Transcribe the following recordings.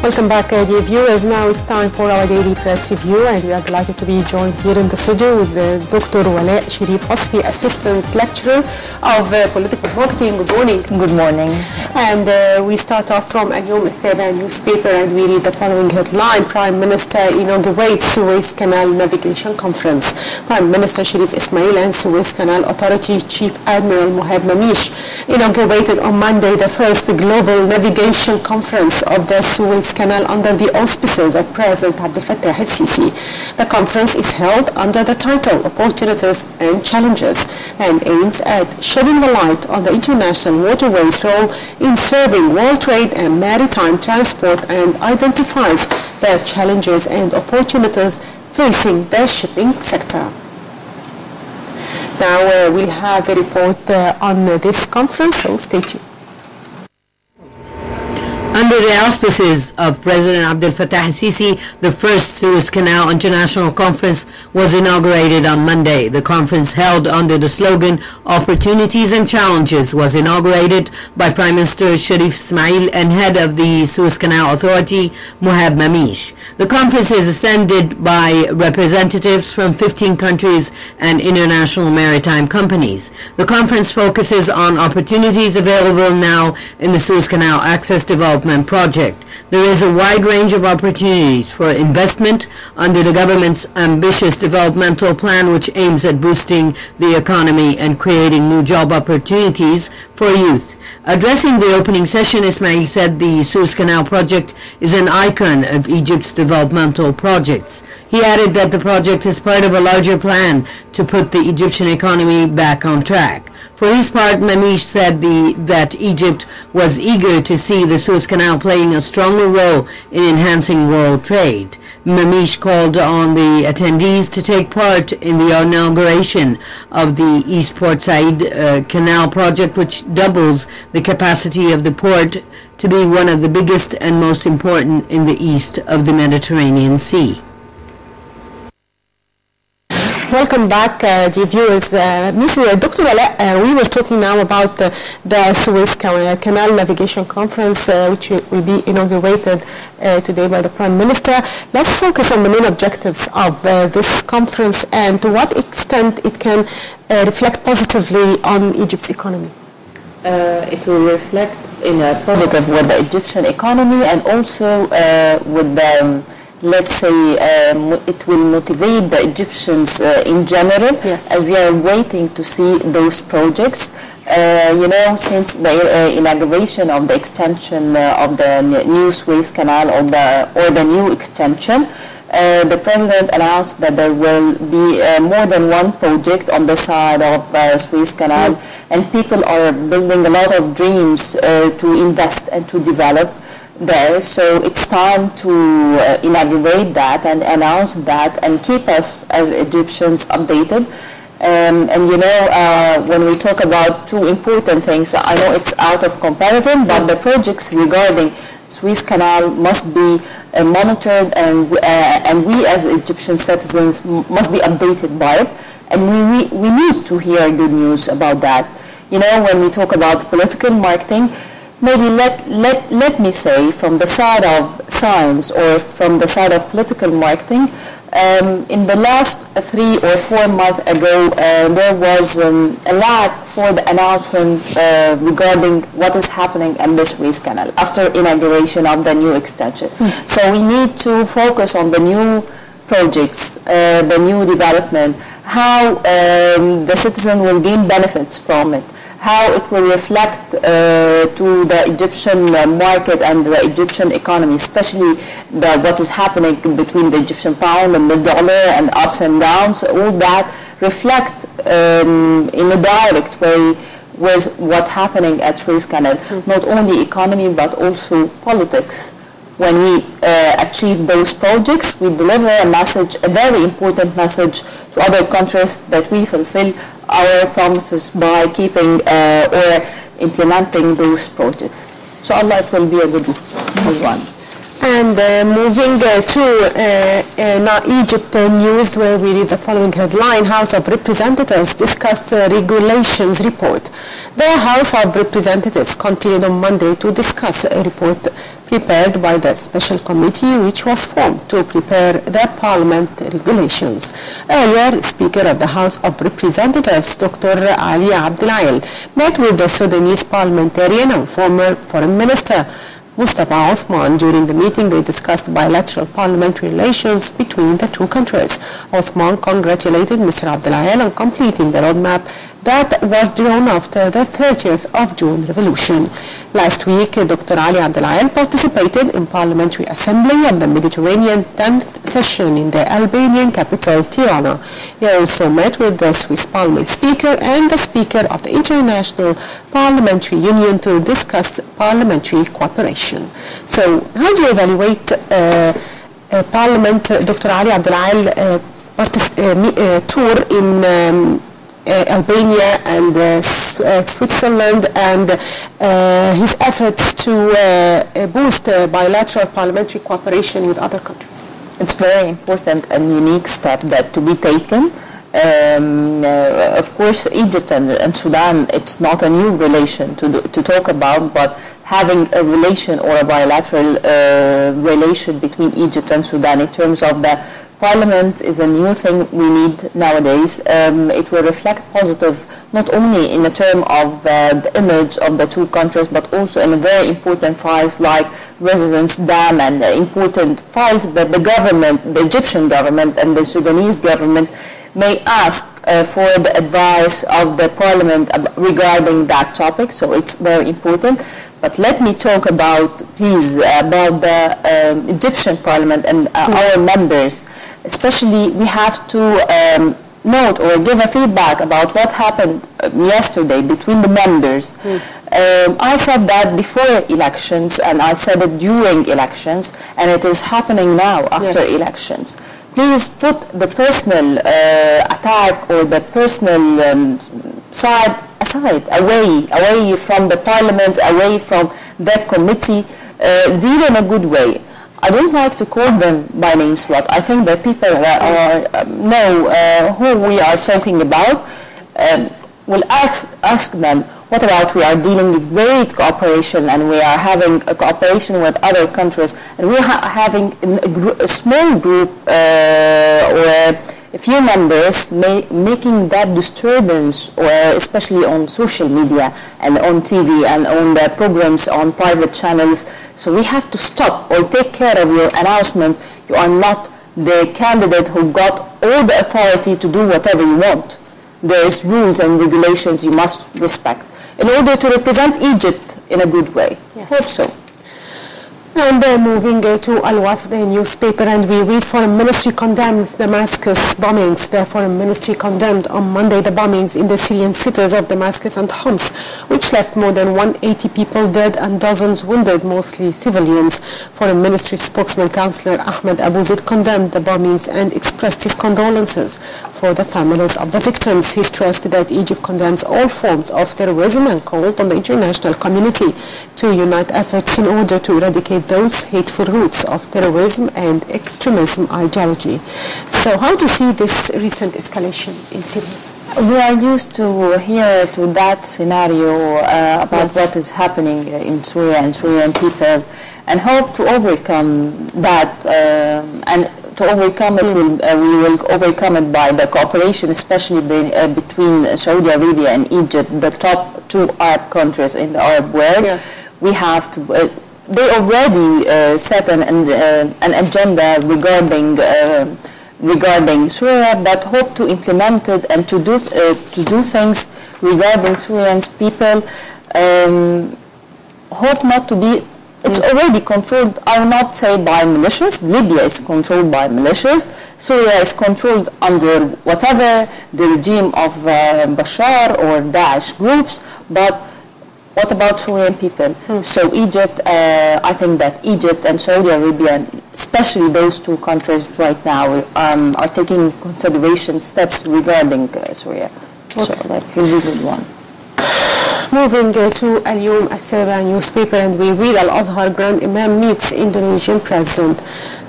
Welcome back, dear viewers. Now it's time for our daily press review, and we are delighted to be joined here in the studio with Dr. Walaa El Sherif, Assistant Lecturer of Political Marketing. Good morning. Good morning. And we start off from Al-Yom Al-Saba newspaper, and we read the following headline: Prime Minister inaugurates Suez Canal Navigation Conference. Prime Minister Sharif Ismail and Suez Canal Authority Chief Admiral Mohab Mamish inaugurated on Monday the first global navigation conference of the Suez Canal under the auspices of President Abdel Fattah el-Sisi. The conference is held under the title Opportunities and Challenges and aims at shedding the light on the international waterways role in serving world trade and maritime transport, and identifies the challenges and opportunities facing the shipping sector. Now we'll have a report on this conference, so stay tuned. Under the auspices of President Abdel Fattah el-Sisi, the first Suez Canal International Conference was inaugurated on Monday. The conference, held under the slogan Opportunities and Challenges, was inaugurated by Prime Minister Sharif Ismail and head of the Suez Canal Authority, Mohab Mamish. The conference is attended by representatives from 15 countries and international maritime companies. The conference focuses on opportunities available now in the Suez Canal Access Development Project. There is a wide range of opportunities for investment under the government's ambitious developmental plan, which aims at boosting the economy and creating new job opportunities for youth. Addressing the opening session, Ismail said the Suez Canal project is an icon of Egypt's developmental projects. He added that the project is part of a larger plan to put the Egyptian economy back on track. For his part, Mamish said that Egypt was eager to see the Suez Canal playing a stronger role in enhancing world trade. Mamish called on the attendees to take part in the inauguration of the East Port Said Canal project, which doubles the capacity of the port to be one of the biggest and most important in the east of the Mediterranean Sea. Welcome back, dear viewers. Dr. Walaa, we were talking now about the Suez Canal Navigation Conference, which will be inaugurated today by the Prime Minister. Let's focus on the main objectives of this conference and to what extent it can reflect positively on Egypt's economy. It will reflect in a positive with the Egyptian economy, and also with the let's say it will motivate the Egyptians in general, yes, as we are waiting to see those projects. You know, since the inauguration of the extension of the new Suez Canal, or the new extension, the President announced that there will be more than one project on the side of Suez Canal, and people are building a lot of dreams to invest and to develop there. So it's time to inaugurate that and announce that and keep us as Egyptians updated. And you know, when we talk about two important things, I know it's out of comparison, but the projects regarding Suez Canal must be monitored, and we as Egyptian citizens must be updated by it, and we need to hear good news about that. You know, when we talk about political marketing, maybe let me say, from the side of science or from the side of political marketing, in the last 3 or 4 months ago, there was a lag for the announcement regarding what is happening in the Suez Canal after inauguration of the new extension. So we need to focus on the new projects, the new development, how the citizen will gain benefits from it, how it will reflect to the Egyptian market and the Egyptian economy, especially what is happening between the Egyptian pound and the dollar and ups and downs. All that reflect in a direct way with what's happening at Suez Canal, not only economy but also politics. When we achieve those projects, we deliver a message, a very important message to other countries, that we fulfill our promises by keeping or implementing those projects. So Allah, it will be a good one. And moving to now Egypt news, where we read the following headline: House of Representatives discuss regulations report. The House of Representatives continued on Monday to discuss a report prepared by the special committee which was formed to prepare the parliament regulations. Earlier, Speaker of the House of Representatives, Dr. Walaa El Sherif, met with the Sudanese parliamentarian and former foreign minister Mustafa Othman. During the meeting, they discussed bilateral parliamentary relations between the two countries. Othman congratulated Mr. Abdel on completing the roadmap that was drawn after the 30th of June revolution. Last week, Dr. Walaa El Sherif participated in Parliamentary Assembly of the Mediterranean 10th session in the Albanian capital, Tirana. He also met with the Swiss Parliament Speaker and the Speaker of the International Parliamentary Union to discuss parliamentary cooperation. So, how do you evaluate Parliament, Dr. Walaa El Sherif tour in Albania and Switzerland and his efforts to boost bilateral parliamentary cooperation with other countries? It's very important and unique step that to be taken. Of course, Egypt and Sudan, it's not a new relation to talk about, but having a relation or a bilateral relation between Egypt and Sudan in terms of the Parliament is a new thing we need nowadays. It will reflect positive not only in the term of the image of the two countries, but also in very important files like residence dam and important files that the government, the Egyptian government and the Sudanese government may ask for the advice of the Parliament regarding that topic. So it's very important. But let me talk about, please, about the Egyptian Parliament and our members. Especially, we have to note or give a feedback about what happened yesterday between the members. I said that before elections, and I said it during elections, and it is happening now after elections. Please put the personal attack or the personal side aside, away from the Parliament, away from the committee. Deal in a good way. I don't like to call them by names, but I think that people know who we are talking about. Will ask them, what about we are dealing with great cooperation and we are having a cooperation with other countries and we are having a small group or a few members making that disturbance, or especially on social media and on TV and on the programs on private channels. So we have to stop or take care of your announcement. You are not the candidate who got all the authority to do whatever you want. There is rules and regulations you must respect in order to represent Egypt in a good way. Yes. Hope so. And moving to Al-Wafd, the newspaper, and we read Foreign Ministry condemns Damascus bombings. The Foreign Ministry condemned on Monday the bombings in the Syrian cities of Damascus and Homs, which left more than 180 people dead and dozens wounded, mostly civilians. Foreign Ministry spokesman Councillor Ahmed Abu Zaid condemned the bombings and expressed his condolences for the families of the victims. He stressed that Egypt condemns all forms of terrorism and called on the international community to unite efforts in order to eradicate those hateful roots of terrorism and extremism ideology. So how do you see this recent escalation in Syria? We are used to hear to that scenario about what is happening in Syria and Syrian people, and hope to overcome that, and to overcome it, we will overcome it by the cooperation, especially between Saudi Arabia and Egypt, the top two Arab countries in the Arab world. Yes. We have to. They already set an agenda regarding Syria, but hope to implement it and to do things regarding Syrian people. Hope not to be. It's already controlled. I will not say by militias. Libya is controlled by militias. Syria is controlled under whatever the regime of Bashar or Daesh groups, but what about Syrian people? So Egypt, I think that Egypt and Saudi Arabia, especially those two countries right now, are taking consideration steps regarding Syria. Okay. So that will be a good one. Moving to Al-Yawm Al-Saba newspaper, and we read Al-Azhar Grand Imam meets Indonesian President.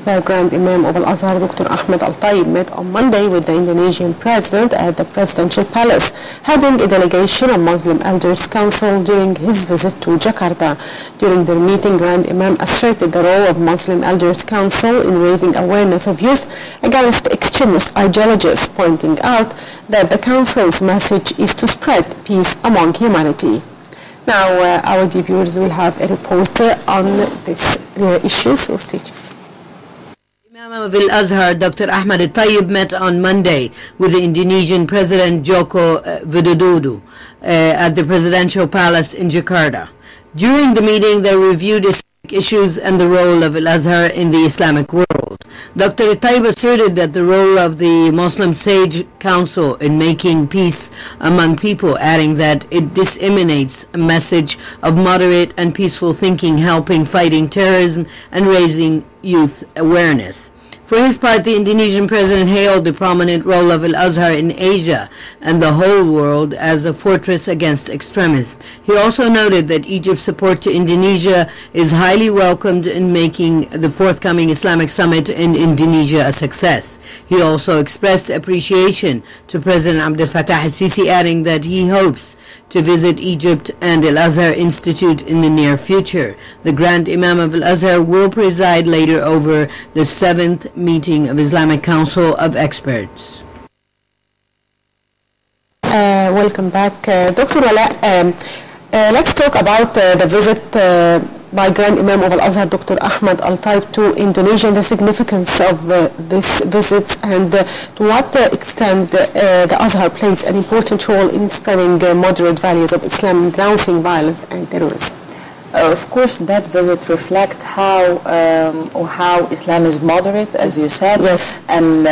The Grand Imam of Al-Azhar, Dr. Ahmed Al-Tayyib, met on Monday with the Indonesian President at the Presidential Palace, heading a delegation of Muslim Elders Council during his visit to Jakarta. During their meeting, Grand Imam asserted the role of Muslim Elders Council in raising awareness of youth against extremist ideologies, pointing out that the Council's message is to spread peace among humanity. Now, our dear viewers will have a report on this issue, so stay tuned. Imam of Al-Azhar, Dr. Ahmed Al-Tayyib, met on Monday with the Indonesian President Joko Widodo at the Presidential Palace in Jakarta. During the meeting, they reviewed Islamic issues and the role of Al-Azhar in the Islamic world. Dr. Al-Tayyib asserted that the role of the Muslim Sage Council in making peace among people, adding that it disseminates a message of moderate and peaceful thinking, helping fighting terrorism and raising youth awareness. For his part, the Indonesian president hailed the prominent role of Al-Azhar in Asia and the whole world as a fortress against extremism. He also noted that Egypt's support to Indonesia is highly welcomed in making the forthcoming Islamic summit in Indonesia a success. He also expressed appreciation to President Abdel Fattah al-Sisi, adding that he hopes to visit Egypt and Al-Azhar Institute in the near future. The Grand Imam of Al-Azhar will preside later over the 7th meeting of Islamic Council of Experts. Welcome back, Dr. Walaa. Let's talk about the visit by Grand Imam of Al-Azhar, Dr. Ahmed Al-Tayyib, to Indonesia, and the significance of this visit, and to what extent the Azhar plays an important role in spreading moderate values of Islam, denouncing violence and terrorism. Of course, that visit reflects how Islam is moderate, as you said. Yes. And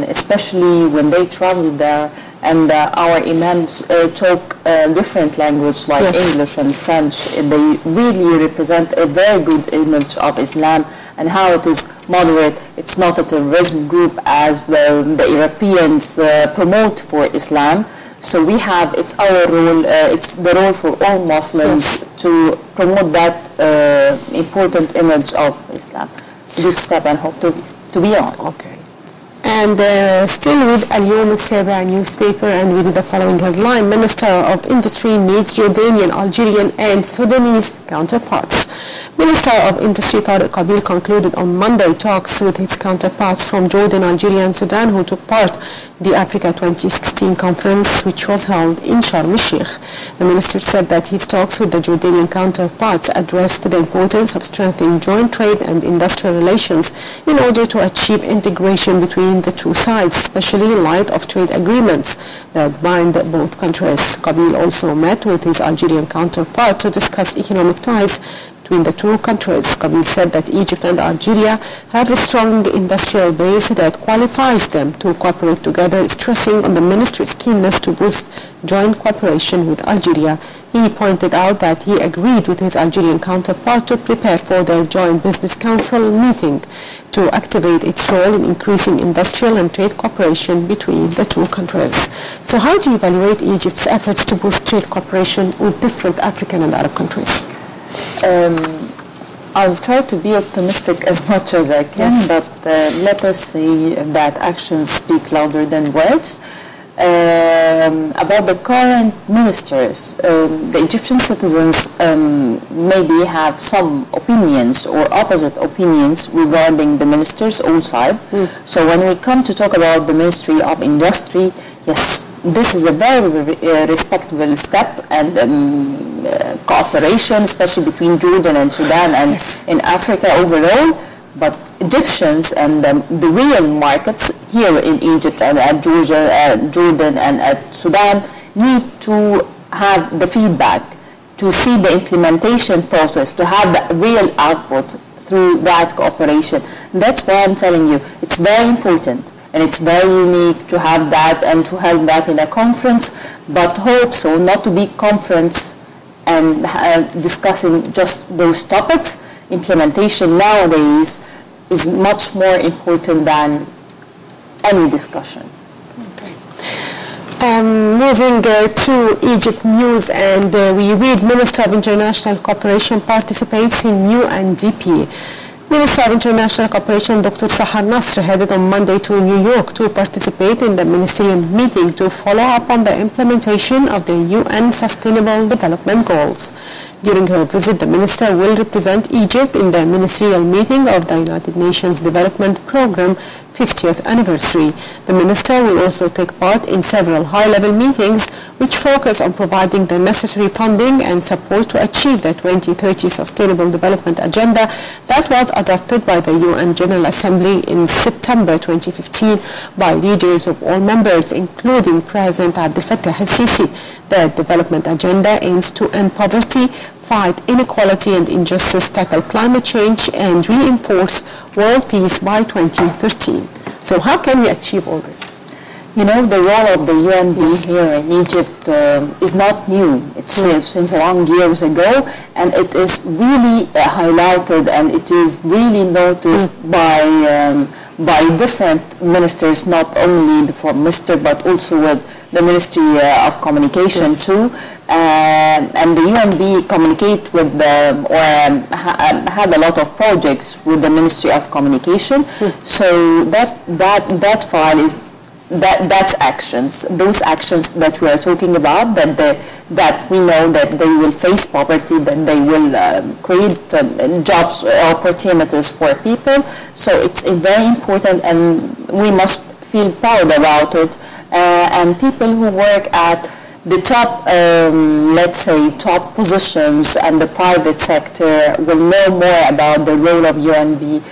especially when they travel there, and our imams talk different language like yes. English and French. They really represent a very good image of Islam and how it is moderate. It's not a terrorism group as well the Europeans promote for Islam. So we have, it's our role, it's the role for all Muslims yes. to promote that important image of Islam. Good step, and hope to be on. Okay. And still with Al-Yawm Al newspaper, and we read the following headline: Minister of Industry meets Jordanian, Algerian and Sudanese counterparts. Minister of Industry Tariq Qabil concluded on Monday talks with his counterparts from Jordan, Algeria and Sudan, who took part in the Africa 2016 conference, which was held in Sharm el-Sheikh. The minister said that his talks with the Jordanian counterparts addressed the importance of strengthening joint trade and industrial relations in order to achieve integration between the two sides, especially in light of trade agreements that bind both countries. Qabil also met with his Algerian counterpart to discuss economic ties between the two countries. Qabil said that Egypt and Algeria have a strong industrial base that qualifies them to cooperate together, stressing on the ministry's keenness to boost joint cooperation with Algeria. He pointed out that he agreed with his Algerian counterpart to prepare for the Joint Business Council meeting to activate its role in increasing industrial and trade cooperation between the two countries. So how do you evaluate Egypt's efforts to boost trade cooperation with different African and Arab countries? I'll try to be optimistic as much as I can, yes. But let us say that actions speak louder than words. About the current ministers, the Egyptian citizens maybe have some opinions or opposite opinions regarding the ministers outside. So when we come to talk about the Ministry of Industry, yes, this is a very respectable step, and cooperation, especially between Jordan and Sudan and yes. in Africa overall. But Egyptians and the real markets here in Egypt and at Jordan and at Sudan need to have the feedback, to see the implementation process, to have the real output through that cooperation. And that's why I'm telling you, it's very important. And it's very unique to have that and to have that in a conference, but hope so not to be conference and discussing just those topics. Implementation nowadays is much more important than any discussion. Okay. Moving to Egypt news, and we read Minister of International Cooperation participates in new UNDP. Minister of International Cooperation Dr. Sahar Nasr headed on Monday to New York to participate in the ministerial meeting to follow up on the implementation of the UN Sustainable Development Goals. During her visit, the minister will represent Egypt in the ministerial meeting of the United Nations Development Programme 50th anniversary. The minister will also take part in several high-level meetings which focus on providing the necessary funding and support to achieve the 2030 Sustainable Development Agenda that was adopted by the UN General Assembly in September 2015 by leaders of all members, including President Abdel Fattah el-Sisi. The development agenda aims to end poverty, fight inequality and injustice, tackle climate change, and reinforce world peace by 2013. So how can we achieve all this? You know, the role of the UNB here in Egypt is not new. It's since long years ago, and it is really highlighted, and it is really noticed by different ministers, not only the foreign minister, but also with the Ministry of Communication too. And the UNB communicate with had a lot of projects with the Ministry of Communication. So that file is that's actions. Those actions that we are talking about, that we know that they will face poverty, that they will create jobs opportunities for people. So it's very important, and we must feel proud about it. And people who work at the top, let's say, top positions and the private sector will know more about the role of UNB